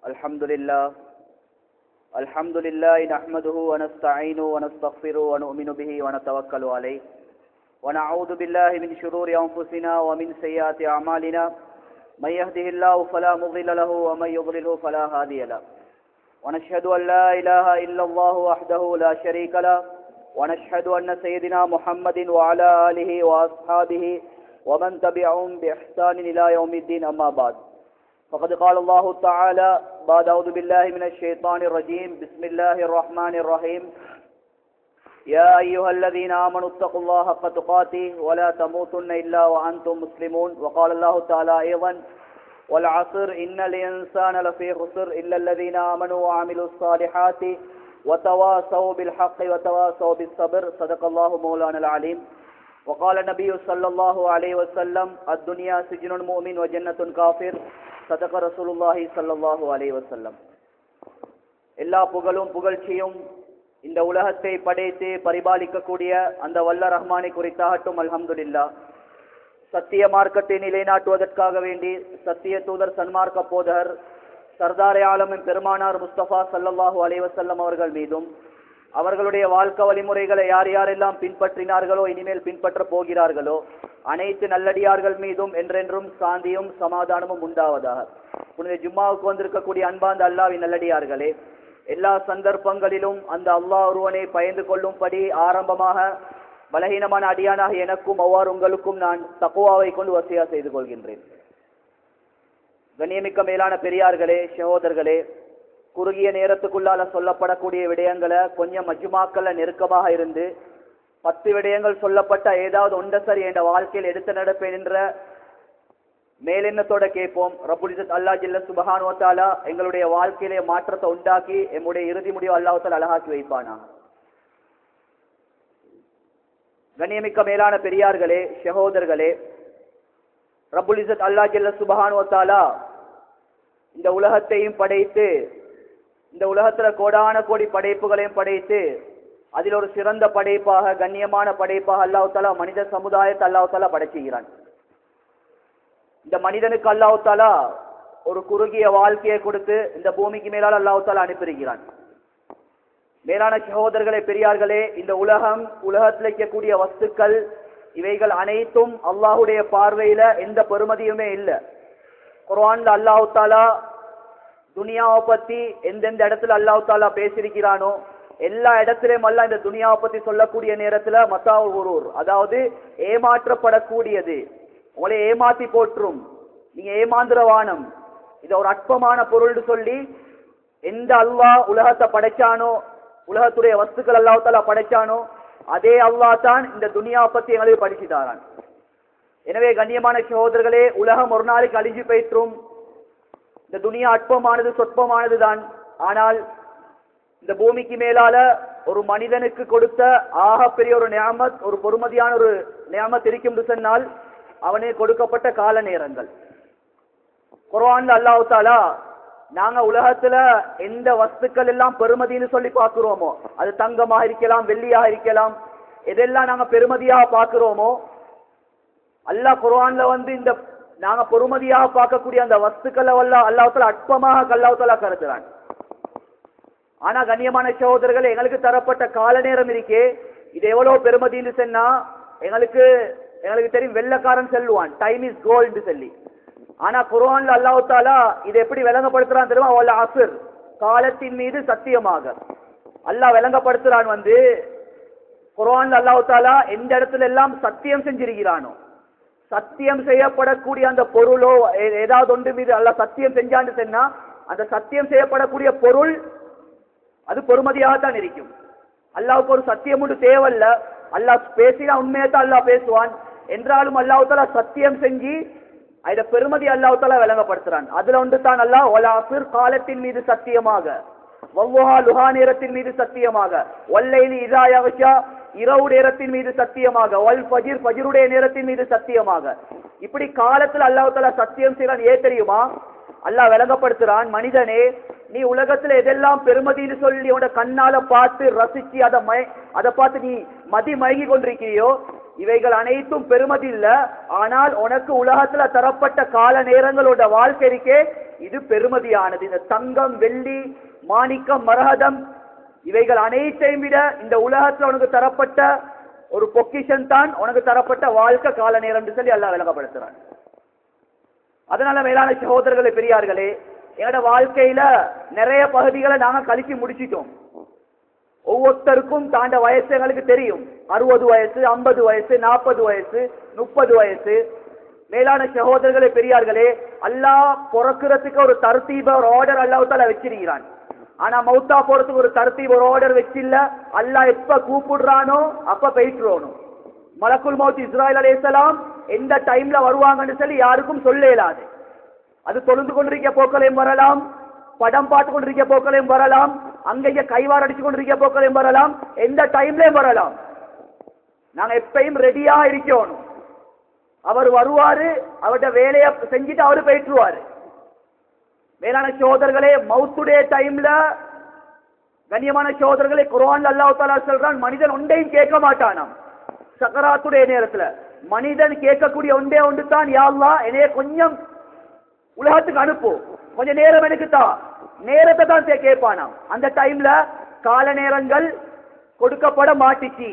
الحمد لله نحمده ونستعينه ونستغفره ونؤمن به ونتوكل عليه ونعوذ بالله من شرور أنفسنا ومن سيئات أعمالنا من يهده الله فلا مضل له ومن يضلله فلا هادي له ونشهد أن لا إله إلا الله وحده لا شريك له ونشهد أن سيدنا محمد وعلى آله وأصحابه ومن تبعهم بإحسان إلى يوم الدين أما بعد فقد قال الله تعالى بعد أعوذ بالله من الشيطان الرجيم بسم الله الرحمن الرحيم يا أيها الذين آمنوا اتقوا الله حق تقاته ولا تموتن إلا وأنتم مسلمون وقال الله تعالى أيضا والعصر إن الإنسان لفي خسر إلا الذين آمنوا وعملوا الصالحات وتواصوا بالحق وتواصوا بالصبر صدق الله مولانا العليم وقال النبي صلى الله عليه وسلم الدنيا سجن المؤمن وجنة كافر صدق رسول الله صلى الله عليه وسلم. எல்லா புகழும் புகழ்ச்சியும் இந்த உலகத்தை படைத்து பரிபாலிக்கக்கூடிய அந்த வல்ல ரஹ்மானை குறித்தாகட்டும். அல்ஹம்துலில்லாஹ். சத்திய மார்க்கத்தை நிலைநாட்டுவதற்காக வேண்டி சத்திய தூதர் சன்மார்க்க போதகர் சர்தாரே ஆலமின் பெருமானார் முஸ்தபா ஸல்லல்லாஹு அலைஹி வஸல்லம் அவர்கள் மீதும் அவர்களுடைய வாழ்க்கை வழிமுறைகளை யார் யாரெல்லாம் பின்பற்றினார்களோ இனிமேல் பின்பற்ற போகிறார்களோ அனைத்து நல்லடியார்கள் மீதும் என்றென்றும் சாந்தியும் சமாதானமும் உண்டாவதாக. புனித ஜும்மாவுக்கு வந்திருக்கக்கூடிய அன்பார்ந்த அல்லாஹ்வின் நல்லடியார்களே, எல்லா சந்தர்ப்பங்களிலும் அந்த அல்லாஹ் ஒருவனை பயந்து கொள்ளும்படி ஆரம்பமாக பலகீனமான அடியானாக எனக்கும் அவ்வாறு உங்களுக்கும் நான் தக்வாவை கொண்டு வசியா செய்து கொள்கின்றேன். கண்ணியமிக்க மேலான பெரியார்களே, சகோதரர்களே, குறுகிய நேரத்துக்குள்ளால சொல்லப்படக்கூடிய விடயங்களை கொஞ்சம் மஜ்மாக்கள்ல நெருக்கமாக இருந்து 10 விடயங்கள் சொல்லப்பட்ட ஏதாவது ஒன்றை சரி என்ற வாழ்க்கையில் எடுத்து நடப்பேன் என்ற மேலெண்ணத்தோட கேட்போம். ரப்புல் இஸ்ஸத் அல்லாஹ் ஜல்ல சுப்ஹானஹு வ தஆலா எங்களுடைய வாழ்க்கையிலே மாற்றத்தை உண்டாக்கி எம்முடைய இறுதி முடிவு அல்லாஹ் தஆலா அழகாக்கி வைப்பானா. கண்ணியமிக்க மேலான பெரியார்களே, சகோதரர்களே, ரப்புல் இஸ்ஸத் அல்லாஹ் ஜல்ல சுப்ஹானஹு வ தஆலா இந்த உலகத்தையும் படைத்து இந்த உலகத்துல கோடான கோடி படைப்புகளையும் படைத்து அதில் ஒரு சிறந்த படைப்பாக கண்ணியமான படைப்பாக அல்லாஹ் தஆலா மனித சமுதாயத்தை அல்லாஹ் தஆலா படைச்சுகிறான். இந்த மனிதனுக்கு அல்லாஹ் தஆலா ஒரு குறுகிய வாழ்க்கையை கொடுத்து இந்த பூமிக்கு மேலால் அல்லாஹ் தஆலா அனுப்பியிருக்கிறான். மேலான சகோதரர்களே, பெரியார்களே, இந்த உலகத்தில் இருக்கக்கூடிய வஸ்துக்கள் இவைகள் அனைத்தும் அல்லாஹுடைய பார்வையில எந்த பெருமதியுமே இல்லை. குர்ஆன்ல அல்லாஹ் தஆலா துனியாவை பத்தி எந்தெந்த இடத்துல அல்லாஹ் தஆலா பேசியிருக்கிறானோ எல்லா இடத்திலும் அல்லாஹ் இந்த துனியாவை பத்தி சொல்லக்கூடிய நேரத்துல மத்தாவுல் குரூர், அதாவது ஏமாற்றப்படக்கூடியது, உங்களை ஏமாத்தி போற்றும், நீங்க ஏமாந்திரவானம், இதை ஒரு அற்பமான பொருள்னு சொல்லி எந்த அல்லாஹ் உலகத்தை படைச்சானோ, உலகத்துடைய வஸ்துக்கள் அல்லாஹ் தஆலா படைச்சானோ அதே அல்லாஹ் தான் இந்த துனியாவை பத்தி எங்களுக்கு படிச்சு தாரான். எனவே கண்ணியமான சகோதரர்களே, உலகம் ஒரு நாளைக்கு அழிஞ்சு போயிற்றும். இந்த துனியா அற்பமானது, சொற்பமானது தான். ஆனால் இந்த பூமிக்கு மேலால ஒரு மனிதனுக்கு கொடுத்த ஆகப்பெரிய ஒரு நியாமத், ஒரு பொறுமதியான ஒரு நியாமத் இருக்கும் சொன்னால் அவனுக்கு கொடுக்கப்பட்ட கால நேரங்கள். குர்ஆன்ல அல்லாஹ் தஆலா நாங்க உலகத்துல எந்த வஸ்துக்கள் எல்லாம் பெருமதின்னு சொல்லி பார்க்கிறோமோ, அது தங்கமாக இருக்கலாம், வெள்ளியாக இருக்கலாம், எதெல்லாம் நாங்க பெருமதியாக பார்க்கிறோமோ அல்லாஹ் குர்ஆன்ல இந்த நாங்க பொறுமதியாக பார்க்கக்கூடிய அந்த வஸ்துக்களை அல்லாஹ் தஆலா அற்பமாக அல்லாஹ் தஆலா கருதுறான். ஆனா கண்ணியமான சகோதரர்கள், எங்களுக்கு தரப்பட்ட கால நேரம் இருக்கே, இது எவ்வளவு பெருமதின்னு சொன்னா எங்களுக்கு தெரியும், வெள்ளக்காரன் செல்லுவான் டைம் இஸ் கோல்டு சொல்லி. ஆனா குர்ஆன்ல அல்லாஹ் தஆலா இதை எப்படி விளங்கப்படுத்துறான் தெரியுமா? வல் அஸ்ர், காலத்தின் மீது சத்தியமாக அல்லாஹ் விளங்கப்படுத்துறான். குர்ஆன்ல அல்லாஹ் தஆலா எந்த இடத்துல எல்லாம் சத்தியம் செஞ்சிருக்கிறானோ, சத்தியம் செய்யப்படக்கூடிய அந்த பொருளோ ஏதாவது ஒன்று மீது அல்லாஹ் சத்தியம் செஞ்சான்னு சொன்னா அந்த சத்தியம் செய்யப்படக்கூடிய பொருள் அது பொறுமதியாகத்தான் இருக்கும். அல்லாஹ்வுக்கு ஒரு சத்தியம் ஒன்று தேவையில்ல. அல்லாஹ் பேசினா உண்மையை தான் அல்லாஹ் பேசுவான். என்றாலும் அல்லாஹ் தஆலா சத்தியம் செஞ்சு இதை பெருமதி அல்லாஹ் தஆலா விளங்கப்படுத்துறான். அதுல ஒன்று தான் அல்லாஹ் வல் அஸ்ர், காலத்தின் மீது சத்தியமாக, வல்லுஹா, லுஹா நேரத்தின் மீது சத்தியமாக, வல்லைலி இதா யக்ஷா, இரவு நேரத்தின் மீது சத்தியமாக, வல் ஃபஜ்ர், ஃபஜ்ருடைய நேரத்தின் மீது சத்தியமாக. இப்படி காலத்துல அல்லாஹ் தஆலா சத்தியம் செய்றான். ஏன் தெரியுமா? அல்லாஹ் விளங்கப்படுத்துறான், மனிதனே, நீ உலகத்துல எதெல்லாம் பெருமதின்னு சொல்லி உன்னோட கண்ணால பார்த்து ரசிச்சு அதை பார்த்து நீ மதி மயங்கி கொண்டிருக்கிறியோ இவைகள் அனைத்தும் பெருமதி இல்ல. ஆனால் உனக்கு உலகத்துல தரப்பட்ட கால நேரங்களோட வாழ்க்கைக்கே இது பெருமதியானது. இந்த தங்கம், வெள்ளி, மாணிக்கம், மரகதம் இவைகள் அனைத்தையும் விட இந்த உலகத்தில் உனக்கு தரப்பட்ட ஒரு பொக்கிஷன் தான் உனக்கு தரப்பட்ட வாழ்க்கை கால நேரம் என்று சொல்லி அல்லாஹ் விளங்கப்படுத்துறான். அதனால மேலான சகோதரர்களே, பெரியார்களே, என்னோட வாழ்க்கையில நிறைய பகுதிகளை நாங்க கழிச்சு முடிச்சிட்டோம். ஒவ்வொருத்தருக்கும் தாண்ட வயசு எங்களுக்கு தெரியும். 60 வயசு, 50 வயசு, 40 வயசு, 30 வயசு. மேலான சகோதரர்களே, பெரியார்களே, அல்லாஹ் பிறக்கிறதுக்கு ஒரு தர்த்தீப, ஒரு ஆர்டர் அல்லாஹ்வுத்தாலா வச்சிருக்கிறான். ஆனா மௌத்தா போறதுக்கு ஒரு தர்த்தீப, ஒரு ஆர்டர் வச்சில்ல. அல்லாஹ் எப்ப கூப்பிடுறானோ அப்ப போயிட்டுறோனும். மலக்குல் மௌத் இஸ்ராயில் அலைஹிஸ்ஸலாம் எந்த டைம்ல வருவாங்கன்னு சொல்லி யாருக்கும் சொல்ல இயலாது. அது தொழுந்து கொண்டிருக்க போக்களையும் வரலாம், படம் பார்த்து கொண்டிருக்க போக்களையும் வரலாம், அங்கேயே கைவார் அடிச்சு கொண்டிருக்க போக்களையும் வரலாம், எந்த டைம்லயும் வரலாம். நாங்க எப்பயும் ரெடியா இருக்கணும். அவர் வருவாரு, அவருடைய வேலையை செஞ்சுட்டு அவரு போயிட்டுருவாரு. மேலான சகோதரர்களே, மௌத்துடைய டைம்ல கண்ணியமான சகோதரர்களே, குர்ஆன்ல அல்லாஹ் தஆலா சொல்றான், மனிதன் ஒன்றையும் கேட்க மாட்டானாம். சக்கராத்துடைய நேரத்துல மனிதன் கேட்கக்கூடிய ஒன்றே ஒன்று தான், யா அல்லாஹ் என்னைய கொஞ்சம் உலகத்துக்கு அனுப்பு, கொஞ்ச நேரம் எனக்கு தா. நேரத்தை தான் கேட்பானாம். அந்த டைம்ல கால நேரங்கள் கொடுக்கப்பட மாட்டிச்சு.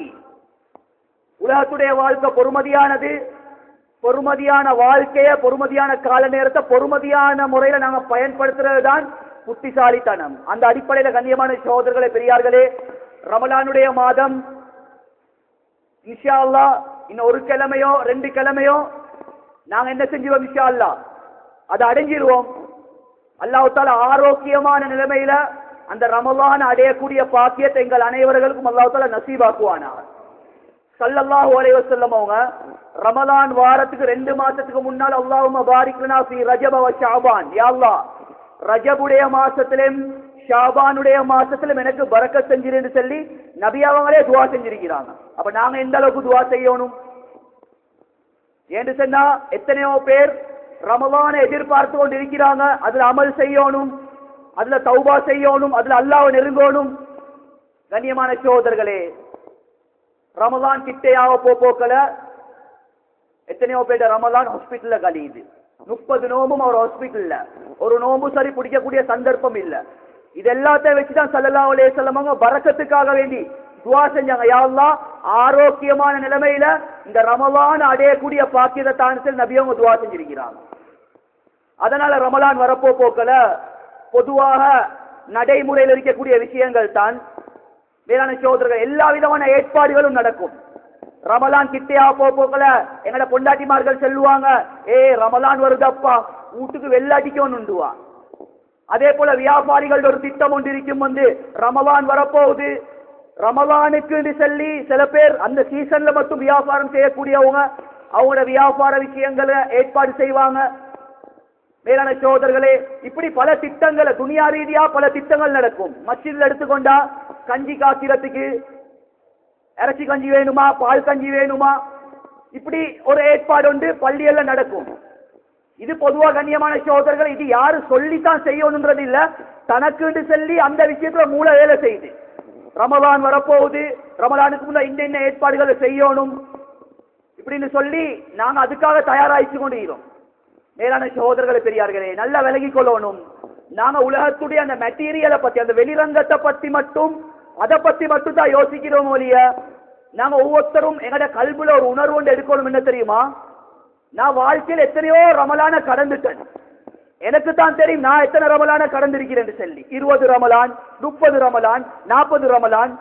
உலகத்துடைய வாழ்க்கை பொறுமதியானது. பொறுமதியான வாழ்க்கைய, பொறுமதியான கால நேரத்தை பொறுமதியான முறையில நாங்க பயன்படுத்துறது தான் புத்திசாலித்தனம். அந்த அடிப்படையில கண்ணியமான சகோதரர்களே, பெரியார்களே, ரமலானுடைய மாதம் இன்ஷா அல்லாஹ் இன்னும் ஒரு கிழமையோ 2 கிழமையோ நாங்க என்ன செஞ்சுவோம், இன்ஷா அல்லாஹ் அதை அடைஞ்சிருவோம். அல்லாஹ் தஆலா ஆரோக்கியமான நிலைமையில அந்த ரமலான் அடையக்கூடிய பாக்கியத்தை எங்கள் அனைவர்களுக்கும் அல்லாஹ் தஆலா நசீபாக்குவானாக. ஸல்லல்லாஹு அலைஹி வஸல்லம் அவங்க ரமலான் வாரத்துக்கு 2 மாசத்துக்கு முன்னால், அல்லாஹும்ம பாரிக் லனா ஃபீ ரஜப வ ஷஅபான், யா அல்லாஹ் ரஜபுடைய மாசத்திலும் ஷாபானுடைய மாசத்திலும் எனக்கு பரக்கத் செஞ்சிருன்னு சொல்லி நபி அவங்களே துஆ செஞ்சிருக்கிறாங்க. அப்ப நாங்க எந்த அளவுக்கு துஆ செய்யணும் என்று சொன்னா, எத்தனையோ பேர் ரமலானை எதிர்பார்த்து கொண்டு இருக்கிறாங்க. அதுல அமல் செய்யணும், அதுல தௌபா செய்யணும், அதுல அல்லாஹ்வை நெருங்கணும். கண்ணியமான சகோதரர்களே, ரமலான் கிட்டையாக போக்கல எத்தனையோ பேர் ரமலான் ஹாஸ்பிட்டல்ல கழியுது. 30 நோம்பும் அவர் ஹாஸ்பிட்டல்ல, ஒரு நோம்பு சரி பிடிக்கக்கூடிய சந்தர்ப்பம் இல்ல. இது எல்லாத்தையும் வச்சுதான் ஸல்லல்லாஹு அலைஹி வஸல்லம் அவங்க பரக்கத்துக்காக வேண்டி துஆ செஞ்சாங்க. யா அல்லாஹ் ஆரோக்கியமான நிலைமையில இந்த ரமலான் அடையக்கூடிய பாக்கியத்தை தான் சொல்லி நபி அவங்க துஆ செஞ்சிருக்கிறாங்க. அதனால ரமலான் வரப்போ போக்கல பொதுவாக நடைமுறையில் இருக்கக்கூடிய விஷயங்கள் தான் வேளாண் சகோதரர்கள், எல்லா விதமான ஏற்பாடுகளும் நடக்கும். ரமலான் கிட்டையா போக்கல எங்கட பொண்டாட்டிமார்கள் சொல்லுவாங்க, ரமலான் வருதப்பா, வீட்டுக்கு வெள்ளாட்டிக்கணுண்டுவா. அதே போல வியாபாரிகள் ஒரு திட்டம் ஒன்று இருக்கும், வந்து ரமலான் வரப்போகுது, ரமலானுக்கு சொல்லி சில பேர் அந்த சீசன்ல மட்டும் வியாபாரம் செய்யக்கூடியவங்க அவங்களோட வியாபார விஷயங்களை ஏற்பாடு செய்வாங்க. மேலான சகோதரர்களே, இப்படி பல திட்டங்களை துனியா ரீதியா பல திட்டங்கள் நடக்கும். மஸ்ஜித்ல எடுத்துக்கொண்டா கஞ்சி காய்ச்சறதுக்கு இறைச்சி கஞ்சி வேணுமா, பால் கஞ்சி வேணுமா, இப்படி ஒரு ஏற்பாடு ஒன்று பள்ளியெல்லாம் நடக்கும். இது பொதுவா கண்ணியமான சகோதரர்கள், இது யாரு சொல்லித்தான் செய்யணும்ன்றது இல்ல, தனக்குன்னு சொல்லி அந்த விஷயத்துல மூல வேலை செய்யுது. ரமலான் வரப்போகுது, ரமலானுக்கு முன்ன இந்த ஏற்பாடுகளை செய்யணும் இப்படின்னு சொல்லி நாங்க அதுக்காக தயாராகிச்சு கொண்டிருக்கிறோம். மேலான சகோதரர்களை, பெரியார்களே, நல்லா விலகிக் கொள்ளணும். நாங்க உலகத்துடைய அந்த மெட்டீரியலை பத்தி, அந்த வெளிரங்கத்தை பத்தி மட்டும், அதை பத்தி மட்டும் தான் யோசிக்கிறோம் ஒழிய, நாங்க ஒவ்வொருத்தரும் எங்கட கல்வில ஒரு உணர்வு ஒன்று எடுக்கணும். என்ன தெரியுமா, நான் வாழ்க்கையில் எத்தனையோ ரமலான கடந்துட்டேன். எனக்கு தான் தெரியும் நான் எத்தனை ரமலான கடந்திருக்கிறேன் சொல்லி. 20 ரமலான், 30 ரமலான், 40 ரமலான்.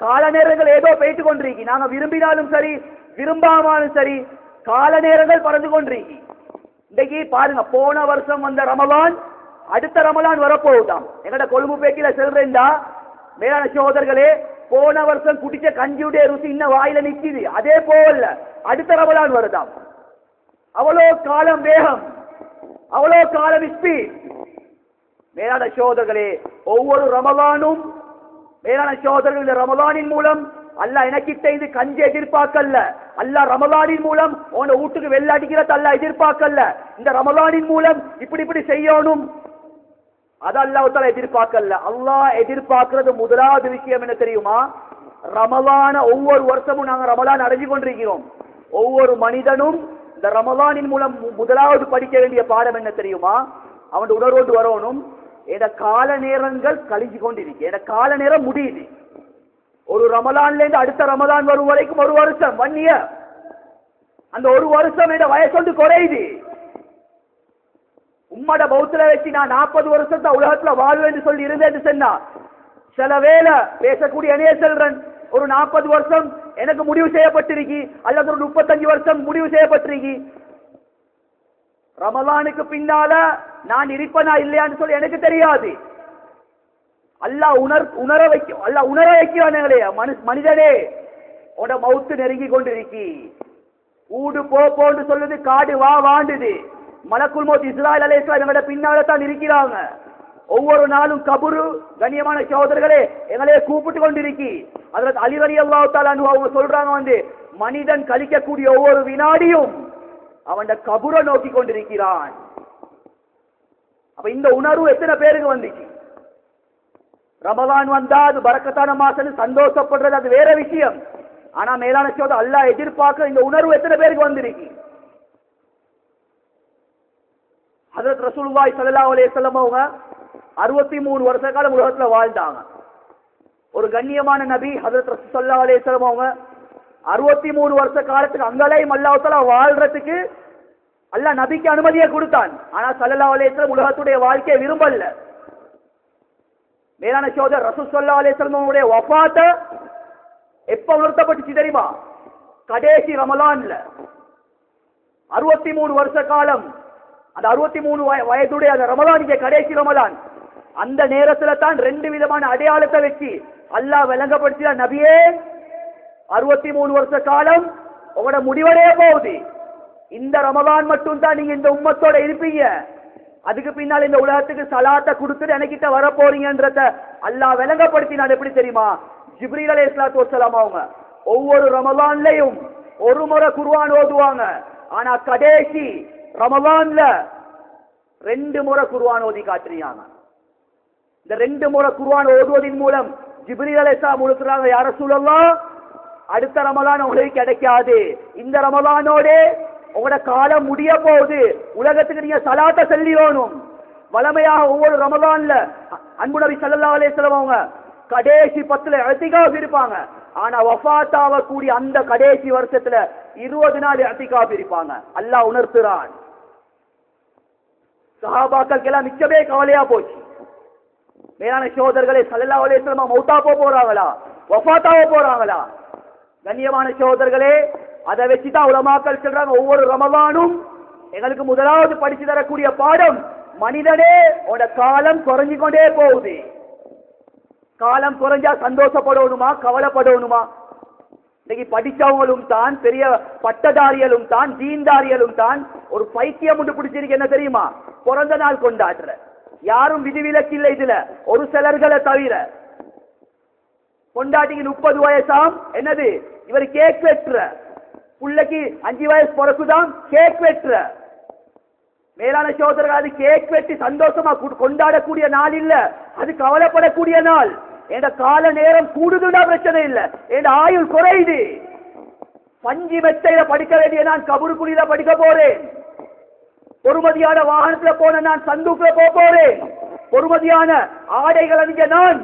கால நேரங்கள் ஏதோ போயிட்டு கொண்டிருக்கி. நாங்க விரும்பினாலும் சரி, விரும்பாமலும் சரி, கால நேரங்கள் பறந்து கொண்டிருக்கி. இன்னைக்கு பாருங்க, போன வருஷம் வந்த ரமலான் அடுத்த ரமலான் வரப்போகுதாம். எங்கட கொழும்பு பேட்டியில செல்றேன்டா, மேலான சகோதரர்களே, போன வருஷம் குடிச்ச கஞ்சியுடைய ருசி இன்னும் வாயில நிக்குது. அதே போல அடுத்த ரமலான் வருதாம். அவ்வளோ காலம் வேகம், அவ்வளோ காலம் ஸ்பீட். மேலான சகோதரர்களே, ஒவ்வொரு ரமலானும் மேலான சகோதரர்கள், இந்த ரமலானின் மூலம் அல்லாஹ் எனக்கிட்ட இது கஞ்சி எதிர்பார்க்கல. அல்லாஹ் ரமலானின் மூலம் உன வீட்டுக்கு வெள்ளாடிக்கிறத அல்லாஹ் எதிர்பார்க்கல. இந்த ரமலானின் மூலம் இப்படி இப்படி செய்யணும், அது அல்லாஹ் தஆலா எதிர்பார்க்கல. அல்லாஹ் எதிர்பார்க்கிறது முதலாவது விஷயம் என்ன தெரியுமா, ரமலான ஒவ்வொரு வருஷமும் நாங்க ரமலான் அடைஞ்சு கொண்டிருக்கிறோம். ஒவ்வொரு மனிதனும் இந்த ரமலானின் மூலம் முதலாவது படிக்க வேண்டிய பாடம் என்ன தெரியுமா, அவன் உணர்வோடு வரணும். என கால நேரங்கள் கழிஞ்சு கொண்டிருக்கு, என கால நேரம் முடியுது. ஒரு ரமலான்ல இருந்து அடுத்த ரமலான் வரும் வரைக்கும் ஒரு வருஷம், 1 year. அந்த ஒரு வருஷம் என் வயசு குறையுது. உம்மட பௌத்துல வச்சு நான் 40 வருஷத்தை உலகத்துல வாழ்வேன் சொல்லி இருந்தேன்னு சொன்னா, சில வேளை பேசக்கூடிய என்னைய செல்றன், ஒரு 40 வருஷம் எனக்கு முடிவு செய்யப்பட்டிருக்கு, அல்லது ஒரு 35 வருஷம் முடிவு செய்யப்பட்டிருக்கு. ரமலானுக்கு பின்னால நான் இருப்பனா இல்லையான்னு சொல்லி எனக்கு தெரியாது. அல்லாஹ் உணர வைக்கும், அல்லாஹ் உணர வைக்கிறானே மனிதனே, உட மவுத்து நெருங்கி கொண்டிருக்கி, ஊடு போன்னு சொல்லுது, காடு வாண்டுது. மலக்குல் மௌத் இஸ்ராயில் அலைஹிஸ்ஸலாம் எங்களோட பின்னால தான் இருக்கிறாங்க. ஒவ்வொரு நாளும் கபுரு, கண்ணியமான சகோதரர்களே, எங்களையே கூப்பிட்டு கொண்டிருக்கி. ஹஜ்ரத் அலி ரலியல்லாஹு தஆலா அன்ஹு அவங்க சொல்றாங்க, மனிதன் கழிக்கக்கூடிய ஒவ்வொரு வினாடியும் அவன் கபுரை நோக்கி கொண்டிருக்கிறான். அப்ப இந்த உணர்வு எத்தனை பேருக்கு வந்துச்சு? ரமலான் வந்தா அது பரக்கத்தான மாசம் சந்தோஷப்படுறது அது வேற விஷயம். ஆனா மேலான சோதர் அல்லாஹ் எதிர்பார்க்க இந்த உணர்வு எத்தனை பேருக்கு வந்திருக்கு? ஹஜ்ரத் ரசூலுல்லாஹி ஸல்லல்லாஹு அலைஹி வஸல்லம் அவங்க 63 வருஷ காலம் உலகத்துல வாழ்ந்தாங்க. ஒரு கண்ணியமான நபி ஹஜ்ரத் ரசூல் ஸல்லல்லாஹு அலைஹி வஸல்லம் அவங்க 63 வருஷ காலத்துக்கு அங்கலையும் அல்லாஹ் தஆலா வாழ்றதுக்கு அல்லாஹ் நபிக்கு அனுமதியை கொடுத்தான். ஆனா ஸல்லல்லாஹு அலைஹி வஸல்லம் உலகத்துடைய வாழ்க்கையை விரும்பல. மேலான சோதர் ரசூல் ஸல்லல்லாஹு அலைஹி வஸல்லம் உடைய வஃபாத்த எப்ப உணர்த்தப்பட்டுச்சு தெரியுமா? கடைசி ரமலான்ல 63 வருஷ காலம், அந்த 63 வயதுடைய அந்த ரமலானுடைய கடைசி ரமலான், அந்த நேரத்துல தான் 2 விதமான அடையாளத்தை வச்சு அல்லாஹ் விளங்கப்படுத்திய, நபியே 63 வருஷ காலம் உங்களோட முடிவடைய போகுது, இந்த ரமலான் மட்டும் தான் நீங்க இந்த உம்மத்தோட இருப்பீங்க, அதுக்கு பின்னால் இந்த உலகத்துக்கு சலாத்தை கொடுத்துட்டு எனக்கிட்ட வர போறீங்கன்றத அல்லாஹ் விளங்கப்படுத்தினார். எப்படி தெரியுமா? ஜிப்ரீல் அலைஹிஸ்ஸலாத்து வஸ்ஸலாம் அவங்க ஒவ்வொரு ரமலான்லயும் ஒரு முறை குர்ஆன் ஓதுவாங்க. ஆனா கடைசி ரமலான்ல 2 முறை குர்ஆன் ஓதி காட்டுறாங்க. இந்த 2 முறை குர்ஆன் ஓதுவதன் மூலம் ஜிப்ரீல் அலைஹிஸ்ஸலாம் உணர்த்துறாங்க, யா ரசூலல்லாஹ், அடுத்த ரமலான் உங்களுக்கு கிடைக்காது, இந்த ரமலானோட உங்களோட காலம் முடிய போகுது, உலகத்துக்கு நீங்க சலாத்தை செல்லியோனும். வளமையாக ஒவ்வொரு ரமலான்ல அன்பு நபி ஸல்லல்லாஹு அலைஹி வஸல்லம் அவங்க கடைசி 10ல இஅ்திகாஃப் இருப்பாங்க. ஆனா வஃபாத் ஆகக்கூடிய அந்த கடைசி வருஷத்துல 20 நாள் இஅ்திகாஃப் இருப்பாங்க. அல்லாஹ் உணர்த்துறான். சஹாபாக்களுக்கு எல்லாம் மிச்சமே கவலையா போச்சு. மேலான சகோதரர்களே, ஸல்லல்லாஹு அலைஹி வஸல்லம் மௌத்தா போறாங்களா, வஃபாத் ஆக போறாங்களா? கண்ணியமான சகோதரர்களே, அதை வச்சுதான் உலமாக்கள் சொல்றாங்க, ஒவ்வொரு ரமலானும் எங்களுக்கு முதலாவது படிச்சு தரக்கூடிய பாடம், மனிதனே உன்னோட காலம் குறைஞ்சு கொண்டே போகுது. காலம் குறைஞ்சா சந்தோஷப்படணுமா, கவலைப்படணுமா? இன்னைக்கு படிச்சவங்களும் தான், பெரிய பட்டதாரிகளும் தான், தீன்தாரிகளும் தான் ஒரு பைத்தியம் ஒன்று பிடிச்சிருக்கு. என்ன தெரியுமா? பிறந்த நாள் கொண்டாடுற யாரும் விதிவிலக்கு இல்லை இதுல, ஒரு சிலர்களை தவிர. கொண்டாட்டிக்கு 30 வயசாம், என்னது இவர் கேக் வெட்டுற, புள்ளைக்கு 5 வயசு பிறகுதான் கேக் வெட்டுற. மேலான சகோதரர்கள், அது கேக் வெட்டி சந்தோஷமா கொண்டாடக்கூடிய நாள் இல்ல, அது கவலைப்படக்கூடிய நாள். என்ற கால நேரம் கூடுதுன்னா பிரச்சனை இல்ல, என் ஆயுள் குறையுது. பஞ்சு மெத்தையில படிக்க வேண்டிய நான் கபருக்குழியில படிக்க போறேன். பொறுமதியான வாகனத்துல போன நான் சந்தூக்குல போறேன். பொறுமதியான ஆடைகள் அணிஞ்ச நான்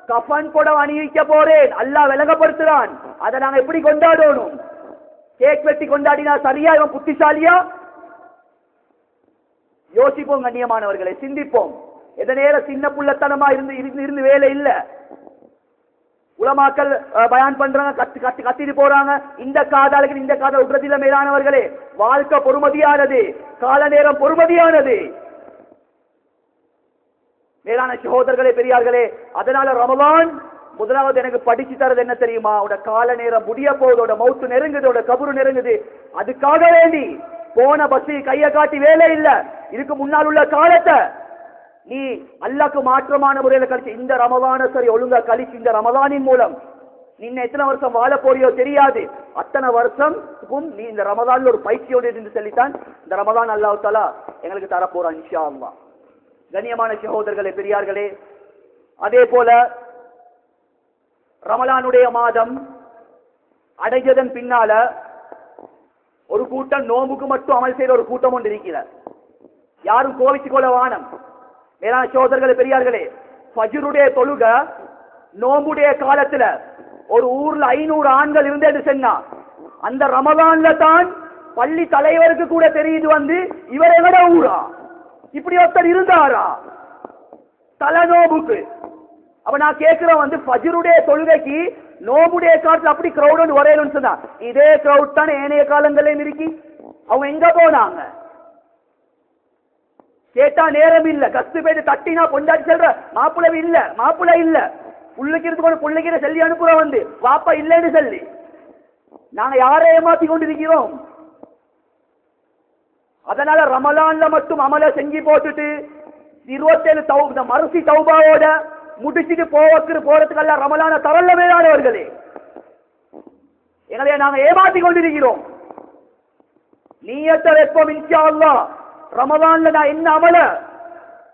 கஃன் கூட அணிவிக்க போறேன். அல்லாஹ் விளங்கப்படுத்துறான். அதை நாங்க எப்படி கொண்டாடணும்? கேக் வெட்டி கொண்டாடினா சரியா? இவன் புத்திசாலியா? யோசிப்போம் கண்ணியமானவர்களை, சிந்திப்போம். எந்த நேரம் சின்ன புள்ளத்தனமா இருந்து வேலை இல்ல. உலமாக்கள் பயான் பண்றாங்க, கத்திட்டு போறாங்க, இந்த காதாளுக்கு இந்த காதல் விடுறதில்ல. மேலானவர்களே, வாழ்க்கை பொறுமதியானது, கால நேரம் பொறுமதியானது. மேலான சகோதரர்களே, பெரியார்களே, அதனால ரமலான் முதலாவது எனக்கு படிச்சு தரது என்ன தெரியுமா? உட கால நேரம் முடிய போகுது, மௌத்து நெருங்குது, கபரு நெருங்குது. அதுக்காக வேண்டி போன பஸ்ஸி கைய காட்டி வேலை இல்ல. இதுக்கு முன்னால் உள்ள காலத்தை நீ அல்லாஹ்க்கு மாற்றமான முறையில் கழிச்சு, இந்த ரமலான சரி ஒழுங்கா கழிச்சு, இந்த ரமலானின் மூலம் நீ எத்தனை வருஷம் வாழ போறியோ தெரியாது. அத்தனை வருஷம் நீ இந்த ரமலான்ல ஒரு பயிற்சியோடு இருந்து சொல்லித்தான் இந்த ரமலான் அல்லாஹ் தஆலா எங்களுக்கு தரப்போறான் இன்ஷா அல்லாஹ். கண்ணியமான சகோதரர்களே, பெரியார்களே, அதே போல ரமலானுடைய மாதம் அடைஞ்சதன் பின்னால ஒரு கூட்டம் நோம்புக்கு மட்டும் அமல் செய்யற ஒரு கூட்டம் ஒன்று இருக்கிற. யாரும் கோவிச்சு கொள்ள வானம். மேலான சகோதரர்களே பெரியார்களே, ஃபஜ்ருடைய தொழுக நோம்புடைய காலத்துல ஒரு ஊர்ல 500 ஆண்கள் இருந்தேன்னு சொன்னா, அந்த ரமலான்ல தான் பள்ளி தலைவருக்கு கூட தெரியுது வந்து இவர் எங்கட ஊரா, இப்படி ஒருத்தர் இருந்தாரா தலை நோம்புக்கு. அப்ப நான் கேட்கிறேன் வந்து ஃபஜ்ருடைய தொழுகைக்கு நோம்புடைய காலத்துல அப்படி கிரௌட் வரையணும்னு சொன்னா, இதே கிரௌட் தான் ஏனைய காலங்களையும் இருக்கி. அவங்க எங்க போனாங்க கேட்டா நேரம் இல்ல, கஸ்து போயிட்டு தட்டினா பொண்டாட்டி சொல்ற மாப்பிள்ளை இல்ல, மாப்பிள்ளை இல்ல, பிள்ளைக்கிற சொல்லி அனுப்புற வந்து வாப்பா இல்லைன்னு சொல்லி. நாங்க யாரை ஏமாத்தி கொண்டிருக்கிறோம்? அதனால ரமலான்ல மட்டும் அமல செஞ்சு போட்டுட்டு 27 மறுசி தௌபாவோட முடிச்சுட்டு போறதுக்கெல்லாம் ரமலான தரல மேலானவர்களே, எங்களை நாங்க ஏமாத்தி கொண்டிருக்கிறோம். நீயத்தை வைப்போம் இன்ஷா அல்லாஹ். ரமலான்ல நான் என்ன அமல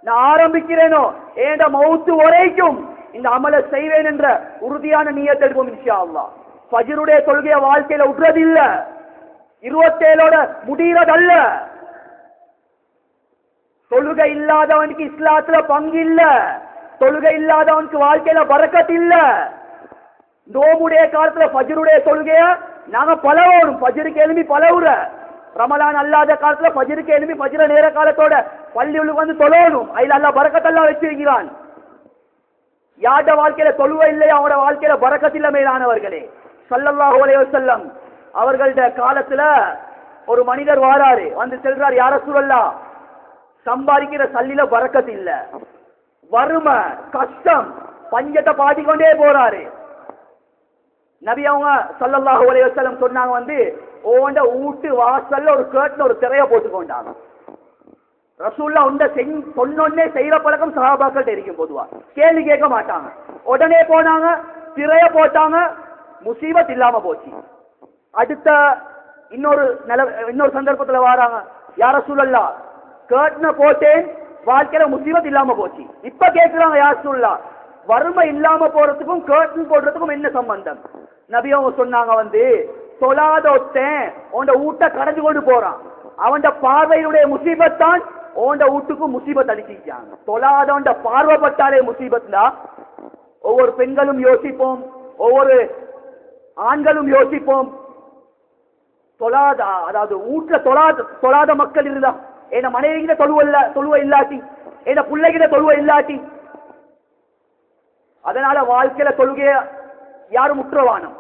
நான் ஆரம்பிக்கிறேனோ ஏண்ட மௌத்து வரைக்கும் இந்த அமல செய்வேன் என்ற உறுதியான நீயத்தை எடுப்போம் இன்ஷா அல்லாஹ். ஃபஜ்ருடைய தொழுகைய வாழ்க்கையில விடுறது இல்ல, 27ஓட முடியறதல்ல. தொழுகை இல்லாதவனுக்கு இஸ்லாத்துல பங்கு இல்ல, தொழுகை இல்லாதவனுக்கு வாழ்க்கையில பரக்கத் இல்ல. நோம்புடைய காலத்துல ஃபஜ்ருடைய தொழுகைய நாங்க பலவோடும், ஃபஜ்ருக்கு எழுப்பி பலவுற. ரமலான் அல்லாத காலத்துல ஃபஜ்ருக்கு எழுப்பி ஃபஜ்ர நேர காலத்தோட பள்ளி உள்ளுக்கு வந்து தொழணும். அதுல அல்லாஹ் பரக்கத்தெல்லாம் வச்சிருக்கிறான். யாட வாழ்க்கையில தொழுவை இல்லையா அவனோட வாழ்க்கையில பரக்கத் இல்ல மேலானவர்களே. ஸல்லல்லாஹு அலைஹி வஸல்லம் அவர்களோட காலத்துல ஒரு மனிதர் வாராரு, வந்து சொல்றார், யா ரசூலல்லாஹ், சம்பாதிக்கிற சல்லில பரக்கத் இல்ல, வறுமை கஷ்டம் பஞ்சத்தை பாடிக்கொண்டே போறாரு. நபி அவங்க ஸல்லல்லாஹு அலைஹி வஸல்லம் சொன்னாங்க வந்து, ஓண்ட வீட்டு வாசல்ல ஒரு கேட்ல ஒரு திரைய போட்டுக்கொண்டாங்க. ரசூல்லா உண்ட சொன்னே செய்யற பழக்கம் சஹாபாக்கள் இருக்கும். பொதுவா கேள்வி கேட்க மாட்டாங்க, உடனே போனாங்க திரைய போட்டாங்க, முசீபத் இல்லாம போச்சு. அடுத்த இன்னொரு சந்தர்ப்பத்துல வராங்க, யா ரசூலல்லாஹ், கேட்ன போட்டேன் வாழ்க்கையில முசீபத் இல்லாம போச்சு. இப்ப கேட்கிறாங்க, யா ரசூலல்லாஹ், வறுமை இல்லாம போறதுக்கும் கேட்டன் போடுறதுக்கும் என்ன சம்பந்தம்? நபி அவங்க சொன்னாங்க வந்து, தொழாத ஒருத்தன் உண்ட வீட்டை கடந்து கொண்டு போறான், அவன் பார்வையினுடைய முசீபத் தான் உண்ட வீட்டுக்கும் முசீபத் அடிச்சிருக்காங்க. தொழாதவன் பார்வைப்பட்டாலே முசீபத்னா ஒவ்வொரு பெண்களும் யோசிப்போம், ஒவ்வொரு ஆண்களும் யோசிப்போம். தொழாத, அதாவது வீட்டுல தொழாத மக்கள் இருந்தா, என்ன மனைவிகிட்ட தொழுவ இல்லாட்டி, என்ன பிள்ளைகிட்ட தொழுவ இல்லாட்டி, அதனால வாழ்க்கையில தொழுகைய யாரும் முற்றவானம்.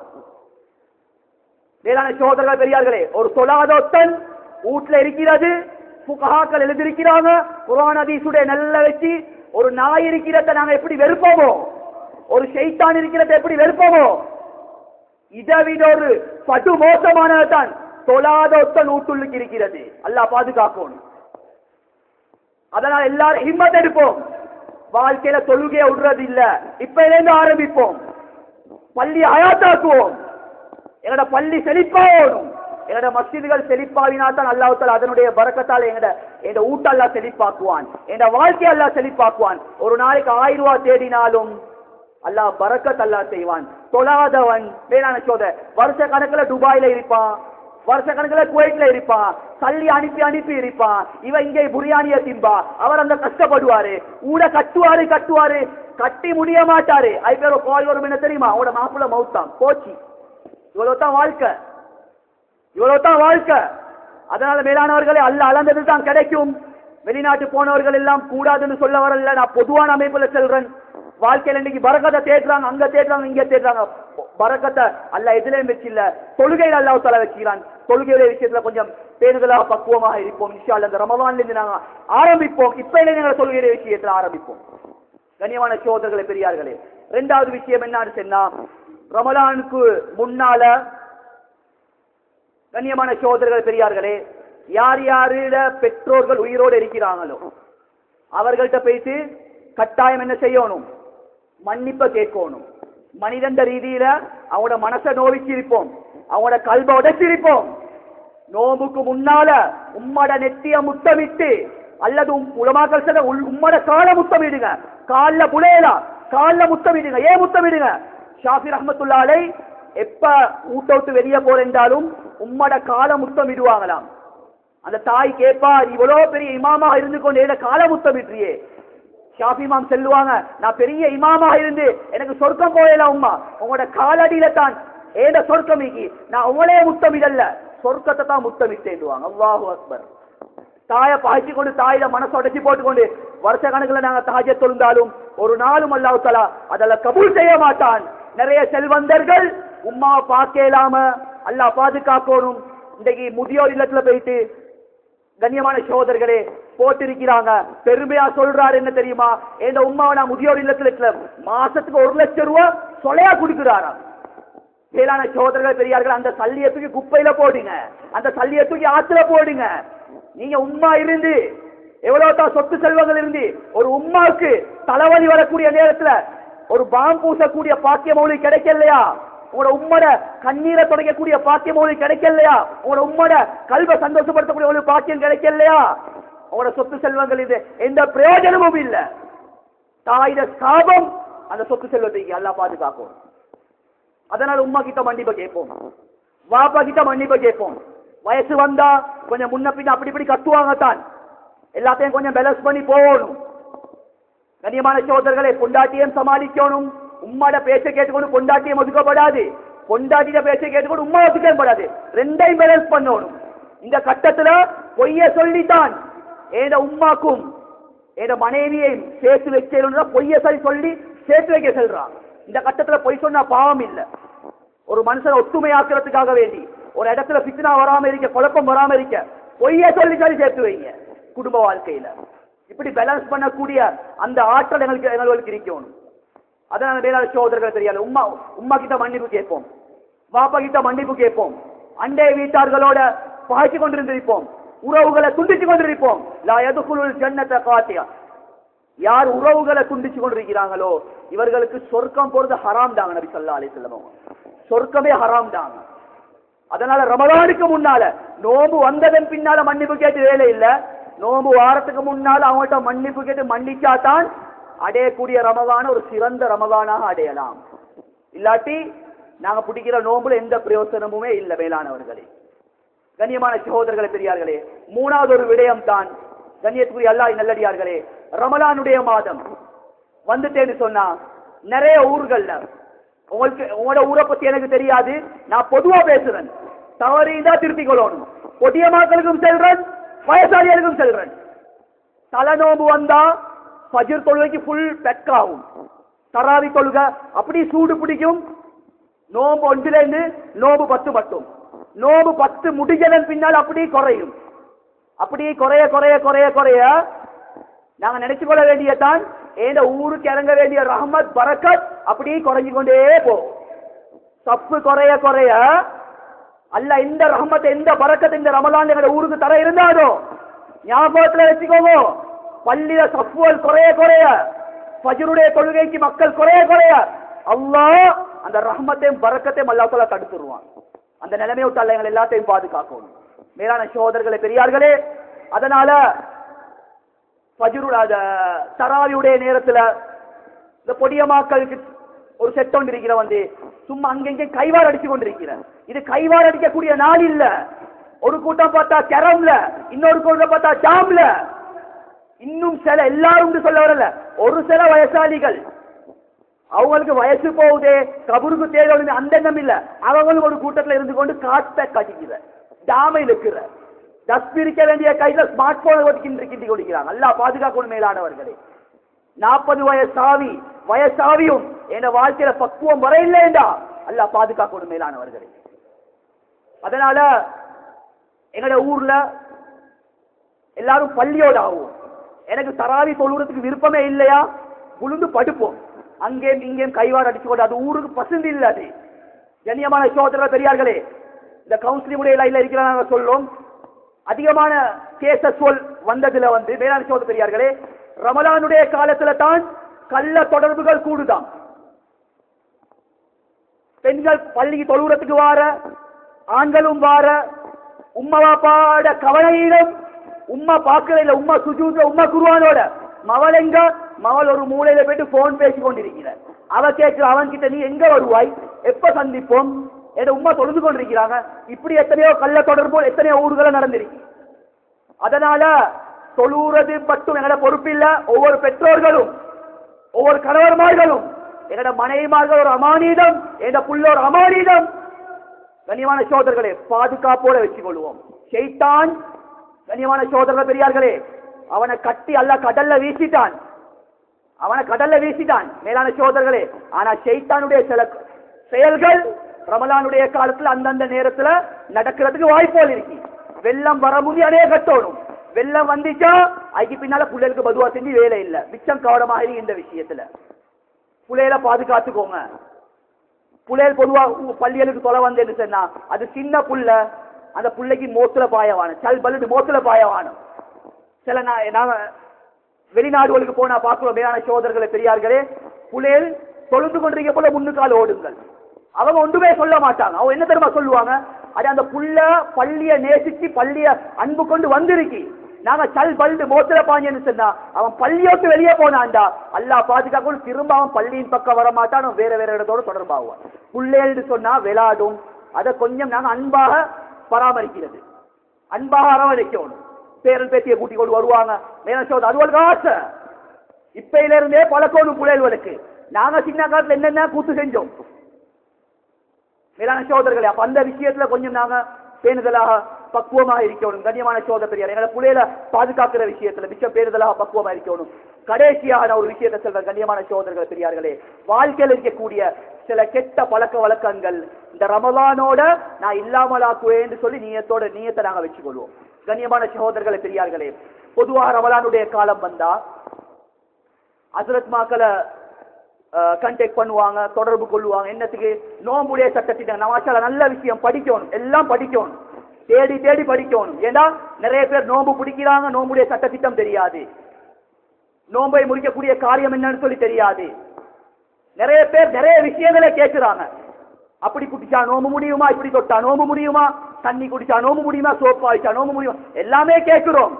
வேளாண் சகோதரர்கள் பெரியார்களே, ஒரு தொழாதொத்தன் வீட்டுல இருக்கிறது புகஹாக்கள் எழுதியிருக்கிறாங்க, குர்ஆன் ஹதீஸுடைய நல்ல வச்சு. ஒரு நாய் இருக்கிறத நாங்க எப்படி வெறுப்போமோ, ஒரு ஷைத்தான் இருக்கிறத எப்படி வெறுப்போமோ, இதை விட ஒரு படு மோசமானதான் தொழாதொத்தன் வீட்டுள்ளுக்கு இருக்கிறது. அல்லாஹ் பாதுகாக்கணும். அதனால எல்லாரும் ஹிம்மத் எடுப்போம், வாழ்க்கையில தொழுகைய விடுறது இல்ல, இப்ப இருந்து ஆரம்பிப்போம். பள்ளி ஹயாத்தாக்குவோம், எங்கட பள்ளி செழிப்பாகணும். எங்கட மஸ்ஜிதுகள் செழிப்பாவினா தான் அல்லாஹ் தஆலா அதனுடைய பரக்கத்தால எங்க ஊட்ட அல்லாஹ் செழிப்பாக்குவான், எங்க வாழ்க்கையை அல்லாஹ் செழிப்பாக்குவான். ஒரு நாளைக்கு 1000 ரூபாய் தேடினாலும் அல்லாஹ் பரக்கத் அல்லாஹ் செய்வான். தொழாதவன் வேளாண் வருஷ கணக்குல துபாயில இருப்பான், வருஷ கணக்குல குவைட்ல இருப்பான், சல்லி அனுப்பி இருப்பான். இவன் இங்கே புரியாணிய திம்பா, அவர் அந்த கஷ்டப்படுவாரு, ஊட கட்டுவாரு கட்டி முடிய மாட்டாரு. அது பேர் கோயில் வரும் என்ன தெரியுமா, அவனோட மாப்பிள்ள மௌத்தான் போச்சு. இவ்வளவுதான் வாழ்க்கை. அதனால மேலானவர்களே, அல்லாஹ் அளந்தது தான் கிடைக்கும். வெளிநாட்டு போனவர்கள் எல்லாம் கூடாதுன்னு சொல்ல வரல, நான் பொதுவான அமைப்புல செல்றேன். வாழ்க்கையில இன்னைக்கு பரக்கத்தை தேடுறாங்க, அங்க தேடுறாங்க, இங்க தேடுறாங்க. பரக்கத்தை அல்லாஹ் எதுலயும் வச்சில்ல, தொழுகையில அல்லாஹ் தஆலா வச்சிக்கிறான். தொழுகையுடைய விஷயத்துல கொஞ்சம் பேணுதலாக பக்குவமாக இருப்போம். இன்ஷா அல்லாஹ் இந்த ரமலான்ல இருந்து நாங்க ஆரம்பிப்போம். இப்ப எங்க தொழுகையுடைய விஷயத்துல ஆரம்பிப்போம். கண்ணியமான சகோதரர்களே பெரியார்களே, இரண்டாவது விஷயம் என்னன்னு சொன்னா, ரமலானுக்கு முன்னால கண்ணியமான சகோதரர்கள் பெரியார்களே, யார் யாருட பெற்றோர்கள் உயிரோடு இருக்கிறாங்களோ அவர்கள்ட்ட போயிட்டு கட்டாயம் என்ன செய்யணும், மன்னிப்ப கேட்கணும். மனிதண்ட ரீதியில அவங்களோட மனசை நோவிச்சிருப்போம், அவங்களோட கல்ப உடைச்சிருப்போம். நோம்புக்கு முன்னால உம்மட நெத்திய முத்தமிட்டு, அல்லது உலமாக்கள் சொல்ற உம்மட கால முத்தமிடுங்க, கால்ல புலையலா கால்ல முத்தமிடுங்க. ஏன் முத்தமிடுங்க? ஷாஃபி ரஹ்மத்துல்லாஹி அலைஹி எப்ப ஊட்ட விட்டு வெளியே போறேன்றாலும் உம்மட கால முத்தமிடுவாங்களாம். அந்த தாய் கேட்பார், இவ்வளவு பெரிய இமாமா இருந்து கொண்டு என்ன கால முத்தமிட்டியே. ஷாஃபி இமாம் சொல்லுவாங்க, நான் பெரிய இமாமா இருந்து எனக்கு சொர்க்கம் போயலாம் உம்மா, உங்களோட காலடியில தான் ஏண்ட சொர்க்கம். நான் உங்களே முத்தமிடல்ல, சொர்க்கத்தை தான் முத்தமிட்டேன்டுவாங்க. அல்லாஹு அக்பர். தாயை பாய்ச்சி கொண்டு தாயில மனசை உடைச்சி போட்டுக்கொண்டு வருஷ கணக்குல நாங்க தாஜ தொழுந்தாலும் ஒரு நாளும் அல்லாஹ் தஆலா அதெல்லாம் கபூல் செய்ய மாட்டான். நிறைய செல்வந்தர்கள் உம்மாவை பார்க்கலாம அல்லாஹ் பாதுகாக்கணும். இன்றைக்கு முதியோர் இல்லத்துல போயிட்டு கண்ணியமான சகோதரர்களே போட்டிருக்கிறாங்க. பெருமையா சொல்றாரு என்ன தெரியுமா, என் உம்மாவை நான் முதியோர் இல்லத்துல மாசத்துக்கு 1 லட்சம் ரூபாய் சொலையா குடுக்கிறாராம். மேலான சகோதரர்கள் பெரியார்கள், அந்த சல்லியை தூக்கி குப்பையில போடுங்க, அந்த சல்லியை தூக்கி ஆத்துல போடுங்க. நீங்க உம்மா இருந்து எவ்வளவு தான் சொத்து செல்வங்கள் இருந்து ஒரு உம்மாவுக்கு தலைவலி வரக்கூடிய நேரத்துல ஒரு பாம் பூசக்கூடிய பாக்கியம் உங்களுக்கு கிடைக்கலையா? உங்களோட உம்மோட கண்ணீரை தொடங்கக்கூடிய பாக்கியம் உங்களுக்கு கிடைக்கலையா? உங்களோட உம்மோட கல்வை சந்தோஷப்படுத்தக்கூடிய ஒரு பாக்கியம் கிடைக்கலையா? உங்களோட சொத்து செல்வங்கள் இது எந்த பிரயோஜனமும் இல்லை. தாயிட சாபம் அந்த சொத்து செல்வத்தை எல்லாம் பாதுகாக்கும். அதனால உம்மா கிட்ட மன்னிப்பை கேட்போம், வாப்பா கிட்ட மன்னிப்பை கேட்போம். வயசு வந்தா கொஞ்சம் முன்ன பின்ன அப்படி இப்படி கத்துவாங்க தான், எல்லாத்தையும் கொஞ்சம் பேலன்ஸ் பண்ணி போகணும். கண்ணியமான சகோதரர்களை, பொண்டாட்டியும் சமாளிக்கணும். உம்மாட பேச்சை கேட்டுக்கொண்டு பொண்டாட்டியம் ஒதுக்கப்படாது, பொண்டாட்டிய பேச்சை கேட்டுக்கொண்டு உம்மா ஒதுக்கப்படாது. ரெண்டையும் பேலன்ஸ் பண்ணணும். இந்த கட்டத்துல பொய்ய சொல்லித்தான் ஏத உம்மாக்கும் ஏத மனைவியையும் சேர்த்து வைக்கணும். பொய்ய சொல்லி சேர்த்து வைக்க சொல்றான். இந்த கட்டத்துல பொய் சொன்னா பாவம் இல்லை. ஒரு மனுஷனை ஒத்துமையாக்குறதுக்காக வேண்டி ஒரு இடத்துல பித்னா வராம இருக்க, குழப்பம் வராம இருக்க பொய்ய சொல்லி சேர்த்து வைங்க குடும்ப வாழ்க்கையில. இப்படி பேலன்ஸ் பண்ணக்கூடிய அந்த ஆற்றல் எங்களுக்கு இருக்கணும். அதனால மேலான சகோதரர்கள் தெரியாது, உம்மா கிட்ட மன்னிப்பு கேட்போம், பாப்பா கிட்ட மன்னிப்பு கேட்போம். அண்டை வீட்டார்களோட பாய்ச்சி கொண்டிருந்திருப்போம், உறவுகளை துண்டிச்சு கொண்டிருப்போம். லா யதுகுலுல் ஜன்னத காத்தியா, யார் உறவுகளை துண்டிச்சு கொண்டிருக்கிறாங்களோ இவர்களுக்கு சொர்க்கம் போறது ஹராம் தாங்க. நபி ஸல்லல்லாஹு அலைஹி வஸல்லம் சொர்க்கமே ஹராம் தாங்க. அதனால ரமலானுக்கு முன்னால நோம்பு வந்ததன் பின்னால மன்னிப்பு கேட்டு வேலை இல்லை. நோம்பு வாரத்துக்கு முன்னால அவங்கள்ட்ட மன்னிப்பு கேட்டு மன்னிச்சாதான் அடையக்கூடிய ரமலான ஒரு சிறந்த ரமலானாக அடையலாம். இல்லாட்டி நாங்க பிடிக்கிற நோம்புல எந்த பிரயோசனமுமே இல்லை. மேலானவர்களே, கண்ணியமான சகோதரர்களை பெரியார்களே, மூணாவது ஒரு விடயம் தான் கண்ணியத்துக்குரிய அல்லாஹ் நல்லடியார்களே, ரமலானுடைய மாதம் வந்துட்டேன்னு சொன்னா நிறைய ஊர்கள்ல, உங்களுக்கு உங்களோட ஊரை பத்தி எனக்கு தெரியாது, நான் பொதுவா பேசுறேன், தவறிதான் திருப்பிக் கொள்ளணும். கொடிய மக்களுக்கும் செல்றேன், வயசாளிகளுக்கும் செல்றேன். தலை நோம்பு வந்தா ஃபஜ்ர் தொழுகைக்கு ஃபுல் பெக் ஆகும், தராவி தொழுகை அப்படி சூடு பிடிக்கும். நோம்பு 1 நோம்பு 10 மட்டும், நோம்பு 10 முடிஞ்சதன் பின்னால் அப்படி குறையும். அப்படி குறைய குறைய குறைய குறைய நாங்க நினைச்சு கொள்ள வேண்டியதான் ஏந்த ஊருக்கு இறங்க வேண்டிய ரஹ்மத் பரக்கத் அப்படி குறைஞ்சு கொண்டே போகும். தப்பு குறைய குறைய அல்ல இந்த ரஹ்மத் எந்த பரக்கத் இந்த ரமலான் எங்க ஊருக்கு தர இருந்தாதோ ஞாபகத்துல வச்சுக்கோங்க. பள்ளியில சஃப்வல் குறைய குறைய, ஃபஜ்ருடைய தொழுகைக்கு மக்கள் குறைய குறைய அல்லாஹ் அந்த ரஹ்மத்தையும் பரக்கத்தையும் அல்லாஹ் தஆலா தடுத்துருவான். அந்த நிலைமையை விட்டு அல்லாஹ் எங்களை எல்லாத்தையும் பாதுகாக்கணும். மேலான சகோதரர்களே பெரியார்களே, அதனால தராவியுடைய நேரத்துல இந்த பொடியமாக்களுக்கு ஒரு செட் ஒன்று இருக்கிற வந்து சும்மா அங்கெங்கே கைவார் அடிச்சு கொண்டிருக்கிற. இது கைவார் அடிக்கக்கூடிய நாள் இல்ல. ஒரு கூட்டம் பார்த்தா கரம்ல, இன்னொரு கூட்டம் பார்த்தா ஜாம்ல, இன்னும் சில எல்லாரும் சொல்ல வரல, ஒரு சில வயசாளிகள் அவங்களுக்கு வயசு போகுதே கபருக்கு தேவை அந்த எண்ணம் இல்ல, அவங்களும் ஒரு கூட்டத்தில் இருந்து கொண்டு காட்ட கட்டிக்கிற ஜாமை இருக்கிற டஸ்ட் பிரிக்க வேண்டிய கையில ஸ்மார்ட் போன் கிண்டி கொடுக்கிறாங்க. அல்லா பாதுகாக்கணும். மேலானவர்களே, 40 வயசாவியும் என் வாழ்க்கையில பக்குவம் வர இல்லைண்டா அல்லா பாதுகாக்கணும். மேலானவர்களே, அதனால எங்களோட ஊர்ல எல்லாரும் பள்ளியோட ஆகும். எனக்கு தராவி தொழுறதுக்கு விருப்பமே இல்லையா, உளுந்து படுப்போம், அங்கேயும் இங்கேயும் கைவாறு அடிச்சு கொண்டு, அது ஊருக்கு பசந்து இல்லை. அது கண்ணியமான சகோதரர் பெரியார்களே, இந்த கவுன்சிலிங் லைன்ல இருக்கிறாங்க சொல்லும் அதிகமான கேசஸ் வந்ததுல வந்து மேலான சகோதரர் பெரியார்களே, ரமலானுடைய காலத்துல தான் கள்ள தொடர்புகள் கூடுதான். பெண்கள் பள்ளிக்கு தொழுறதுக்கு வார, ஆண்களும் வார, உம்மா பாப்பாட கவலையிலும் உம்மா பார்க்கல இல்ல, உம்மா சுஜூத்ல உம்மா குருவானோட மவள் எங்க, மவள் ஒரு மூலையில போயிட்டு போன் பேசி கொண்டிருக்கிறார். அவ கேட்கிற அவன் கிட்ட நீ எங்க வருவாய், எப்ப சந்திப்போம், உம்மா தொழுது கொண்டிருக்கிறாங்க. இப்படி எத்தனையோ கள்ள தொடர்பு எத்தனையோ ஊர்களை நடந்திருக்கு. அதனால தொழுறது மட்டும் எங்கட பொறுப்பு இல்ல. ஒவ்வொரு பெற்றோர்களும் ஒவ்வொரு கணவர்மார்களும் எங்கட மனைவிமார்கள் ஒரு அமானீதம், எங்க புள்ள ஒரு அமானீதம். கண்ணியமான சோதர்களே, பாதுகாப்போட வச்சுக் கொள்வோம். ஷைத்தான், கண்ணியமான சோதர்கள் பெரியார்களே, அவனை கட்டி அல்லாஹ் கடல்ல வீசிட்டான், அவனை கடல்ல வீசிட்டான் மேலான சோதர்களே. ஆனா ஷைத்தானுடைய சில செயல்கள் ரமலானுடைய காலத்துல அந்தந்த நேரத்துல நடக்கிறதுக்கு வாய்ப்புகள் இருக்கு. வெள்ளம் வர முந்தி அணைய கட்டணும். வெள்ளம் வந்துச்சா அதுக்கு பின்னால பிள்ளைகளுக்கு பதுவா செஞ்சு வேலை இல்லை. மிச்சம் கவனமாக இந்த விஷயத்துல பிள்ளைகளை பாதுகாத்துக்கோங்க. பிள்ளைகள் பொதுவா பள்ளிகளுக்கு தொலை வந்து சொன்னா அது சின்ன புள்ள, அந்த பிள்ளைக்கு மோத்துல பாயவான சல் பல்லு மோத்துல பாயவான. சில நாங்க வெளிநாடுகளுக்கு போனா பார்க்கிறோம் மேலான சோதர்களை பெரியார்களே, புள்ளைகள் தொழுந்து கொண்டிருக்க போல முன்னுக்கால் ஓடுங்கள். அவங்க ஒன்றுமே சொல்ல மாட்டாங்க. அவங்க என்ன தெரியுமா சொல்லுவாங்க, அது அந்த புள்ள பள்ளிய நேசிச்சு பள்ளிய அன்பு கொண்டு வந்திருக்கு. நாங்க சல் பல்டு மோத்துல பாஞ்சேன்னு சொன்னா அவன் பள்ளியோட்டு வெளியே போனான்டா அல்லாஹ் பாதுகாக்க திரும்ப அவன் பள்ளியின் பக்கம் வர மாட்டான், வேற வேற இடத்தோட தொடர்பாகுவான். புள்ளைன்னு சொன்னா விளையாடும், அதை கொஞ்சம் நாங்க அன்பாக பராமரிக்கிறது, அன்பாக அரவணைக்கணும். பேரன் பேத்தியை கூட்டிக் கொண்டு வருவாங்க. அதுவளுக்கு ஆசை இப்பையில இருந்தே பழக்கணும் புள்ளைகளுக்கு. நாங்க சின்ன காலத்துல என்னென்ன கூத்து செஞ்சோம் மேலான சோதர்களே. அப்ப அந்த விஷயத்துல கொஞ்சம் நாங்க பேணுதலாக பக்குவமாக இருக்கணும். கண்ணியமான சோதர பெரியார், எங்களை புள்ளையில பாதுகாக்கிற விஷயத்துல மிச்சம் பேணுதலாக பக்குவமா இருக்கணும். கடைசியாக நான் ஒரு விஷயத்தை சொல்றேன் கண்ணியமான சோதர்கள் பெரியார்களே, வாழ்க்கையில் இருக்கக்கூடிய சில கெட்ட பழக்க வழக்கங்கள் இந்த ரமலானோட நான் இல்லாமலாக்குவேன்னு சொல்லி நீயத்தை நாங்க வச்சுக்கொள்வோம். கண்ணியமான சகோதரர்களை பெரியார்களே, பொதுவாக ரமலானுடைய காலம் வந்தா ஹஜ்ரத் மாக்களை கண்டெக்ட் பண்ணுவாங்க, தொடர்பு கொள்ளுவாங்க. என்னத்துக்கு? நோம்புடைய சட்டத்திட்டம் நமாஷால நல்ல விஷயம் படிக்கணும், எல்லாம் படிக்கணும், தேடி தேடி படிக்கணும். ஏன்னா நிறைய பேர் நோம்பு பிடிக்கிறாங்க, நோம்புடைய சட்டத்திட்டம் தெரியாது, நோம்பை முடிக்கக்கூடிய காரியம் என்னன்னு சொல்லி தெரியாது. நிறைய பேர் நிறைய விஷயங்களை கேட்கிறாங்க. அப்படி குடிச்சா நோம்பு முடியுமா, இப்படி தொட்டா நோம்பு முடியுமா, தண்ணி குடிச்சா நோம்பு முடியுமா, சோப்பா ஆயிச்சா நோம்பு முடியுமா, எல்லாமே கேட்கிறோம்.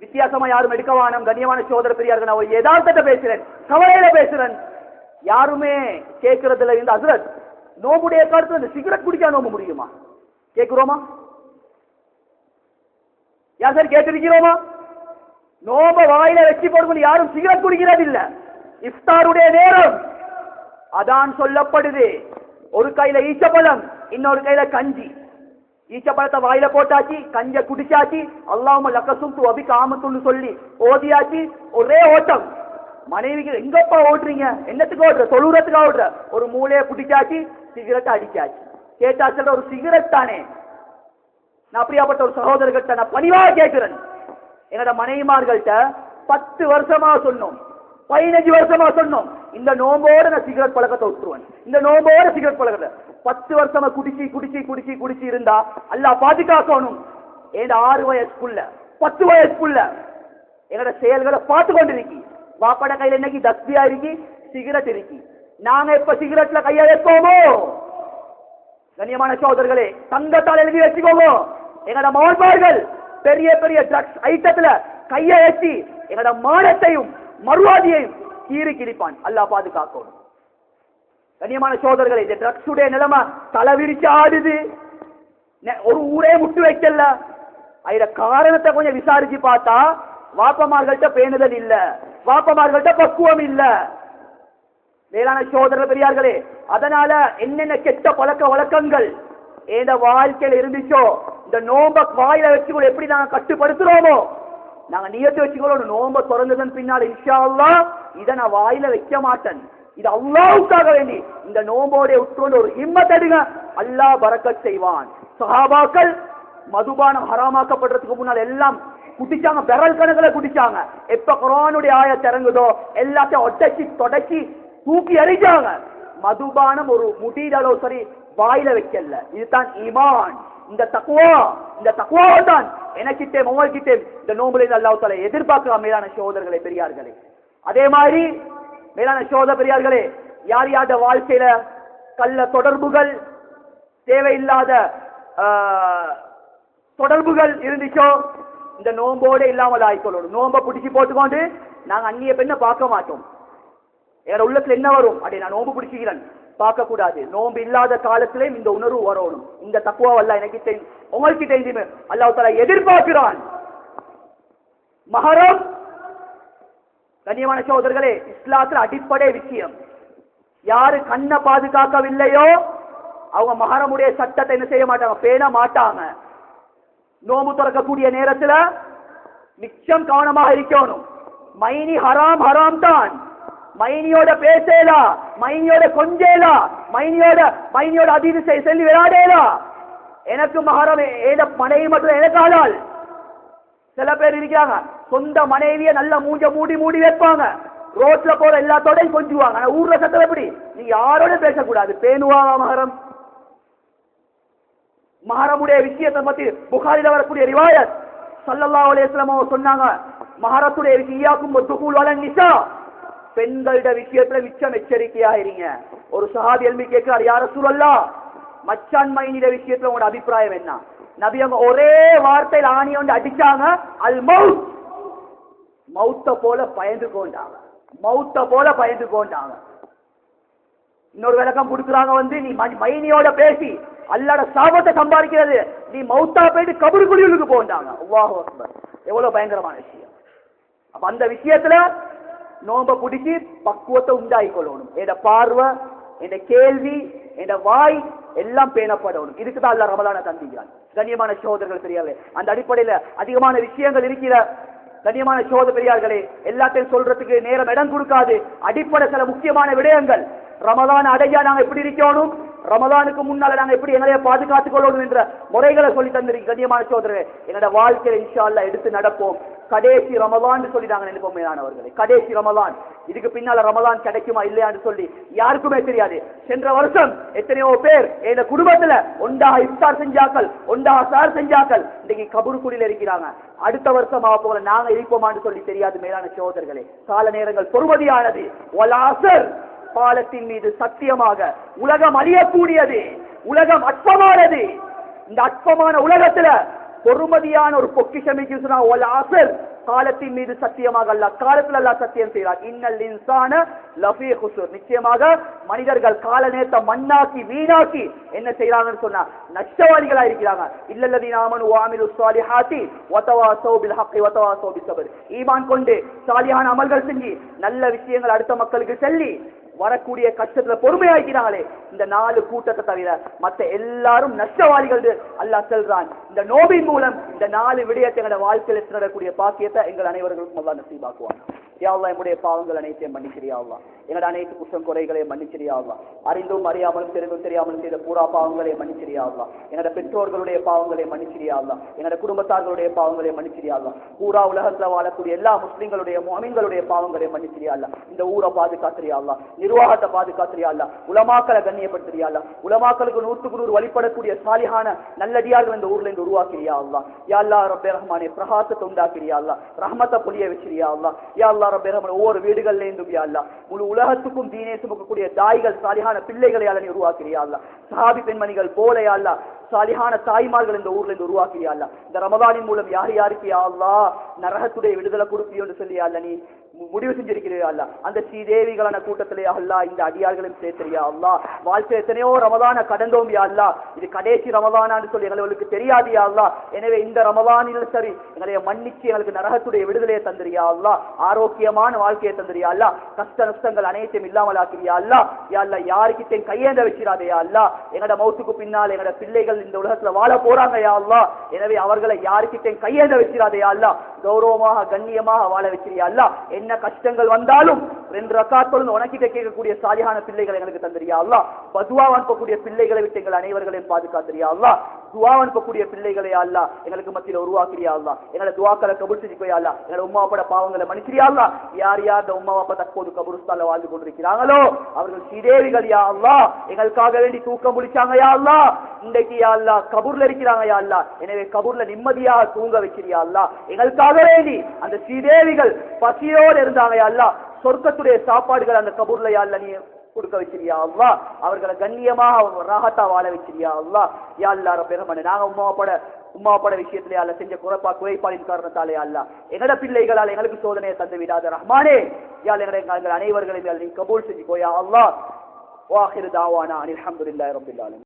வித்தியாசமா யாரும் எடுக்கவானம். கண்ணியமான சோதர பெரியார்கள், நான் ஒரு யதார்த்தத்தை பேசுறேன், கவலையில பேசுறேன். யாருமே கேட்கறதுல இருந்து ஹஜ்ரத் நோம்புடைய காலத்துல இந்த சிகரெட் குடிச்சா நோம்பு முடியுமா கேட்கிறோமா? யார் சார் கேட்டிருக்கிறோமா? நோம்ப வாயில வச்சு போடும்போது யாரும் சிகரெட் குடிக்கிறது இல்ல. இஃப்தாருடைய நேரம் அதான் சொல்லப்படுது. ஒரு கையில ஈச்சப்பழம், இன்னொரு கையில கஞ்சி. ஈச்சப்பழத்தை வாயில போட்டாச்சு, கஞ்ச குடிச்சாச்சு, அல்லாஹும்ம லக்கசும் அபி காமத்துன்னு சொல்லி ஓதியாச்சு. ஒரே ஓட்டம். மனைவிக்கு எங்கப்பா ஓடுறீங்க, என்னத்துக்கு ஓடுற, தொழுறதுக்கு ஓடுற, ஒரு மூளையை பிடிச்சாச்சு, சிகரெட் அடிச்சாச்சு. கேட்டா சொல்ற ஒரு சிகரெட் தானே. நான் அப்படியாப்பட்ட ஒரு சகோதரர்கிட்ட நான் பணிவாக கேட்கிறேன். என்னோட மனைவிமார்கள்ட்ட 10 வருஷமா சொன்னோம், 15 வருஷமா சொன்னோம், இந்த நோம்போட நான் சிகரெட் பழக்கத்தை விட்டுருவேன், இந்த நோம்போட சிகரெட் பழக்கத்தை. 10 வருஷமா குடிச்சு குடிச்சு குடிச்சு குடிச்சு இருந்தா அல்லாஹ் பாதுகாக்கணும். ஏன் 6 வயசுக்குள்ள 10 வயசுக்குள்ள என்னோட செயல்களை பார்த்து கொண்டிருக்கி. வாப்பட கையில இன்னைக்கு தஸ்பியா இருக்கி, சிகரெட் இருக்கி. நாங்க எப்ப சிகரெட்ல கைய வைப்போமோ, கண்ணியமான சகோதரர்களே, தங்கத்தால் எழுதி வச்சுக்கோங்க, எங்களோட மகன்மார்கள் பெரிய பெரிய ட்ரக்ஸ் ஐட்டத்துல கைய வச்சு எங்களோட மானத்தையும் மறுவாதியையும் கீறி கிழிப்பான். அல்லாஹ் பாதுகாக்கணும். கண்ணியமான சகோதரர்களே, இந்த ட்ரக்ஸ் உடைய நிலைமை தலைவிரிச்சு ஆடுது. ஒரு ஊரே முட்டு வைக்கல. அதுல காரணத்தை கொஞ்சம் விசாரிச்சு பார்த்தா வாப்பமார்கள்ட்ட பேணுதல் இல்ல, வாப்பமார்கள்ட்ட பக்குவம் இல்ல. வேளாண் சகோதரர் பெரியார்களே, அதனால என்னென்ன கெட்ட பழக்க வழக்கங்கள் எந்த வாழ்க்கையில இருந்துச்சோ இந்த நோம்ப வாயில வச்சுக்கொள்ள எப்படி நாங்க கட்டுப்படுத்துறோமோ, நாங்க நியத்து வச்சுக்கொள்ள நோம்ப திறந்ததன் பின்னால் இன்ஷா அல்லாஹ் இதை நான் வாயில வைக்க மாட்டேன், இது அல்லாஹ்வுக்காக வேண்டி இந்த நோம்போட உட்கொண்டு ஒரு ஹிம்மத் எடுங்க, அல்லாஹ் பரக்கத் செய்வான். சஹாபாக்கள் மதுபானம் ஹராமாக்கப்படுறதுக்கு முன்னால் எல்லாம் குடிச்சாங்க, பெரல் கணக்குல குடிச்சாங்க. எப்ப குர்ஆனுடைய ஆயத் இறங்குதோ எல்லாத்தையும் ஒட்டச்சி தொடச்சி தூக்கி எறிஞ்சாங்க. மதுபானம் ஒரு முடியளவு சரி வாயில வைக்கல. இதுதான் ஈமான். இந்த தக்வா தான் எனக்கிட்டே உங்கள்கிட்டே இந்த நோம்புல அல்லாஹ் தஆலா எதிர்பார்க்கிற மேலான சகோதரர்களே பெரியார்களே. அதே மாதிரி மேலான சகோதர பெரியார்களே, யார் யாருடைய வாழ்க்கையில கள்ள தொடர்புகள், தேவையில்லாத தொடர்புகள் இருந்துச்சோ இந்த நோம்போட இல்லாமல் ஆயிக்கொள்ளணும். நோம்ப பிடிச்சி போட்டுக்கொண்டு நாங்க அந்நிய பெண்ணை பார்க்க மாட்டோம். என்னோட உள்ளத்துல என்ன வரும், அடே நான் நோம்பு பிடிச்சிக்கிறேன், பார்க்க கூடாது. நோன்பு இல்லாத காலத்திலேயும் இந்த உணர்வு வரணும். இந்த தக்குவா அல்ல எனக்கு உங்களுக்கு தெரியுமே அல்லாஹ் தஆலா எதிர்பார்க்கிறான். மஹரம் கண்ணியமான சகோதரர்களே, இஸ்லாத்துல அடிப்படை விஷயம். யாரு கண்ணை பாதுகாக்கவில்லையோ அவங்க மஹரமுடைய சட்டத்தை என்ன செய்ய மாட்டாங்க, பேண மாட்டாங்க. நோம்பு திறக்கக்கூடிய நேரத்துல மிச்சம் கவனமாக இருக்கணும். மைனி ஹராம் ஹராம் தான். மைனியோட பேசலா, மைனியோட கொஞ்சேலா, மைனியோட அதீது சொல்லி விளையாடேலா. எனக்கு மஹரம் ஏத மனைவி மட்டும் எனக்கு ஆளால். சில பேர் இருக்கிறாங்க சொந்த மனைவிய நல்ல மூஞ்ச மூடி மூடி வைப்பாங்க, ரோட்ல போற எல்லாத்தோடையும் கொஞ்சுவாங்க. ஆனா ஊர்ல சட்டம் எப்படி, நீ யாரோட பேசக்கூடாது, பேணுவாங்க மஹரம். மஹரமுடைய விஷயத்தை பத்தி புகாரில வரக்கூடிய ரிவாயத் ஸல்லல்லாஹு அலைஹி வஸல்லம் சொன்னாங்க, மஹரத்துடைய விஷயம் துகுல் வல நிசா, பெண்களோட விஷயத்துல மிச்சம் எச்சரிக்கையாக இருங்க. ஒரு சஹாபி எல்மி கேட்கிறார், யா ரசூலல்லாஹ் மச்சான் மைனிட விஷயத்துல உங்களோட அபிப்பிராயம் என்ன? நபி அவங்க ஒரே வார்த்தையில் ஆணி வந்து அடிச்சாங்க, அல் மவுத். மௌத்த போல பயந்து கொண்டாங்க, மௌத்த போல பயந்து கொண்டாங்க. இன்னொரு விளக்கம் கொடுக்குறாங்க வந்து, நீ மைனியோட பேசி அல்லாஹ்ட சாபத்தை சம்பாதிக்கிறது, நீ மௌத்தா போயிட்டு கபருக்குழியுக்கு போண்டாங்க. அல்லாஹு அக்பர், எவ்வளவு பயங்கரமான விஷயம். அப்ப அந்த விஷயத்துல நோம்ப பிடிச்சி பக்குவத்தை உண்டாகி கொள்ளணும். என் பார்வை, என் கேள்வி, என் வாய் எல்லாம் பேணப்படணும். இதுக்குதான் அல்லாஹ் ரமலானை தந்திக்கிறான். கண்ணியமான சகோதரர்கள் பெரியார்களே, அந்த அடிப்படையில அதிகமான விஷயங்கள் இருக்கிற கண்ணியமான சகோதர பெரியார்களே, எல்லாத்தையும் சொல்றதுக்கு நேரம் இடம் கொடுக்காது. அடிப்படை சில முக்கியமான விடயங்கள். ரமலான் அடையா நாங்க எப்படி இருக்கணும், ரமலானுக்கு முன்னால நாங்க எப்படி எங்களைய பாதுகாத்துக் கொள்ளணும் என்ற முறைகளை சொல்லி தந்திருக்கீங்க. கண்ணியமான சகோதரர்களே, என்னோட வாழ்க்கையில இன்ஷா அல்லாஹ் எடுத்து நடப்போம். கடைசி ரமலான் சொல்லி நாங்க நினைப்போம். மேலானவர்களே, கடைசி ரமலான், இதுக்கு பின்னால ரமலான் கிடைக்குமா இல்லையான்னு சொல்லி யாருக்குமே தெரியாது. சென்ற வருஷம் எத்தனையோ பேர் எங்க குடும்பத்துல ஒன்றாக இஃப்தார் செஞ்சாக்கள், ஒன்றாக சார் செஞ்சாக்கள், இன்னைக்கு கபருக்குடியில் இருக்கிறாங்க. அடுத்த வருஷம் போல நாங்க இருப்போமான்னு சொல்லி தெரியாது. மேலான சகோதரர்களே, கால நேரங்கள் பொறுமதியானது. காலத்தின் மீது சத்தியமாக உலகம் அழியக்கூடியது, உலகம் அற்பமானது. இந்த அற்பமான உலகத்துல பொறுமதியான ஒரு பொக்கிஷம் காலத்தின் மீது சத்தியமாக அல்லாஹ், காலத்தில் அல்லாஹ் சத்தியம் செய்கிறார். இன்னல் இன்சான லஃபீ குஸூர், நிச்சயமாக மனிதர்கள் கால நேரத்தை மண்ணாக்கி வீணாக்கி என்ன செய்யறாங்கன்னு சொன்னா நஷ்டவாளிகளா இருக்கிறாங்க. இல்லல்லதீன ஆமனு வஅமிலு ஸாலிஹாத்தி வதவாஸௌ பில் ஹக்கி வதவாஸௌ பிஸ்ஸப்ர், ஈமான் கொண்டு சாலிஹான அமல்கள் செஞ்சு நல்ல விஷயங்கள் அடுத்த மக்களுக்கு சொல்லி வரக்கூடிய கஷ்டத்துல பொறுமையாக்கிறாங்களே, இந்த 4 கூட்டத்தை தவிர மற்ற எல்லாரும் நஷ்டவாளிகள் அல்லாஹ் சொல்றான். இந்த நோபின் மூலம் இந்த 4 விடயத்தை எங்களோட வாழ்க்கையில் நடக்கூடிய பாக்கியத்தை எங்கள் அனைவர்களுக்கும் அல்லாஹ் நசீபாக்குவான். யா அல்லாஹ், நம்முடைய பாவங்கள் அனைத்தையும் மன்னிச்சிரியா அல்லாஹ், எங்களோட அனைத்து குற்றம் குறைகளையும் மன்னிச்சிரியா அல்லாஹ், அறிந்தும் அறியாமலும் தெரிந்தும் தெரியாமலும் செய்த பூரா பாவங்களையும் மன்னிச்சிரியா அல்லாஹ், எங்களோட பெற்றோர்களுடைய பாவங்களை மன்னிச்சிரியா அல்லாஹ், எங்களோட குடும்பத்தார்களுடைய பாவங்களை மன்னிச்சிரியா அல்லாஹ், பூரா உலகத்துல வாழக்கூடிய எல்லா முஸ்லிம்களுடைய முஃமின்களுடைய பாவங்களை மன்னிச்சிரியா அல்லாஹ், இந்த ஊரை பாதுகாத்திரியா அல்லாஹ், நிர்வாகத்தை பாதுகாத்திரியா அல்லாஹ், உலமாக்களை கண்ணியப்படுத்திரியா அல்லாஹ், உலமாக்களுக்கு 100க்கு 100 வழிபடக்கூடிய சாலிஹான நல்லடியார்கள் இந்த ஊர்ல இருந்து உருவாக்கிறியா அல்லாஹ். யா அல்லாஹ் ரப்பே ரஹ்மானே, பிரகாசத்தை உண்டாக்கிறியா அல்லாஹ், ரஹ்மத்தை பொழிய வச்சிரியா அல்லாஹ். யா அல்லாஹ் ரப்பே ரஹ்மானே, ஒவ்வொரு வீடுகள்ல இருந்தும் யா அல்லாஹ் முழு உலகத்துக்கும் தீனே சுமக்கக்கூடிய தாய்கள் சாலிஹான பிள்ளைகளை நீ உருவாக்கிறியா அல்லாஹ். சஹாபி பெண்மணிகள் போல யா அல்லாஹ் சாலிஹான தாய்மார்கள் இந்த ஊர்ல இருந்து உருவாக்கிறியா அல்லாஹ். இந்த ரமலானின் மூலம் யார் யாருக்கு யா அல்லாஹ் நரகத்துடைய விடுதலை கொடுப்பியோன்னு சொல்லி யா அல்லாஹ் நீ முடிவு செஞ்சிருக்கிறீர்கள் அல்லாஹ். அந்த ஸ்ரீதேவிகளான கூட்டத்திலே அல்லாஹ் இந்த அடியார்களையும் சேர்த்தியா அல்லாஹ். வாழ்க்கை எத்தனையோ ரமலான கடந்தோம் யா அல்லாஹ், இது கடைசி ரமலானான்னு சொல்லி எங்களுக்கு தெரியாது யா அல்லாஹ். எனவே இந்த ரமலானில் சரி எங்களை மன்னிச்சு எங்களுக்கு நரகத்துடைய விடுதலையை தந்திரியா அல்லாஹ், ஆரோக்கியமான வாழ்க்கையை தந்திரியா அல்லாஹ், கஷ்ட நஷ்டங்கள் அனைத்தையும் இல்லாமல் ஆக்கிறியா அல்லாஹ். யா அல்லாஹ், யாருக்கிட்டையும் கையேந்த வச்சிடாதே யா அல்லாஹ். எங்களோட மௌத்துக்கு பின்னால் எங்களோட பிள்ளைகள் இந்த உலகத்துல வாழ போறாங்க யா அல்லாஹ். எனவே அவர்களை யாருக்கிட்டையும் கையேந்த வச்சிடாதே யா அல்லாஹ், கௌரவமாக கண்ணியமாக வாழ வச்சிரியா அல்லாஹ். என்ன கஷ்டங்கள் வந்தாலும் 2 ரக்காத் தொழுது உனக்கிட்ட கேட்கக்கூடிய சாலிஹான பிள்ளைகளை எங்களுக்கு தந்திரியா அல்லாஹ். பதுவா அனுப்பக்கூடிய பிள்ளைகளை விட்டு எங்கள் அனைவர்களையும் பாதுகாத்திரியா அல்லாஹ். துவா அனுப்பக்கூடிய பிள்ளைகளை அல்லாஹ் எங்களுக்கு மத்தியில உருவாக்கிறியா அல்லாஹ். எங்களோட துவாக்களை கபூல் செஞ்சுக்கோயா அல்லாஹ். எங்களோட உம்மா அப்பாட பாவங்களை மன்னிச்சிரியா அல்லாஹ். யார் யார் இந்த உம்மா அப்பா தற்போது கபூர்ஸ்தான்ல வாழ்ந்து கொண்டிருக்கிறாங்களோ அவர்கள் ஸ்ரீதேவிகள் யா அல்லாஹ், எங்களுக்காக வேண்டி தூக்கம் முடிச்சாங்க யா அல்லாஹ். இன்றைக்கு யா அல்லாஹ் கபூர்ல இருக்கிறாங்க யா அல்லாஹ். எனவே கபூர்ல நிம்மதியாக தூங்க வச்சிரியா அல்லாஹ். எங்களுக்காக வேண்டி அந்த ஸ்ரீதேவிகள் பசியோடு இருந்தாங்க யா அல்லாஹ். சொர்க்கத்துடைய சாப்பாடுகள் அந்த கபூர்ல யா அல்லாஹ் நீ கொடுக்க வச்சிரியா அல்லாஹ். அவர்களை கண்ணியமாக ராகத்தா வாழ வச்சிரியா அல்லாஹ். யா அல்லாஹ் ரப்பே ரஹ்மானே, நாங்க உம்மாப்பட விஷயத்திலே அல்ல செஞ்ச குறைபாடின் காரணத்தாலே அல்லாஹ் எங்கட பிள்ளைகளால் எங்களுக்கு சோதனையை தந்து விடாத ரஹ்மானே. யா அல்லாஹ் எங்கள் அனைவர்களையும் நீ கபூல் செஞ்சுக்கோயா அல்லாஹ். வாஹிரு தாவானா அனில் ஹம்துலில்லாஹி ரப்பில் ஆலமீன்.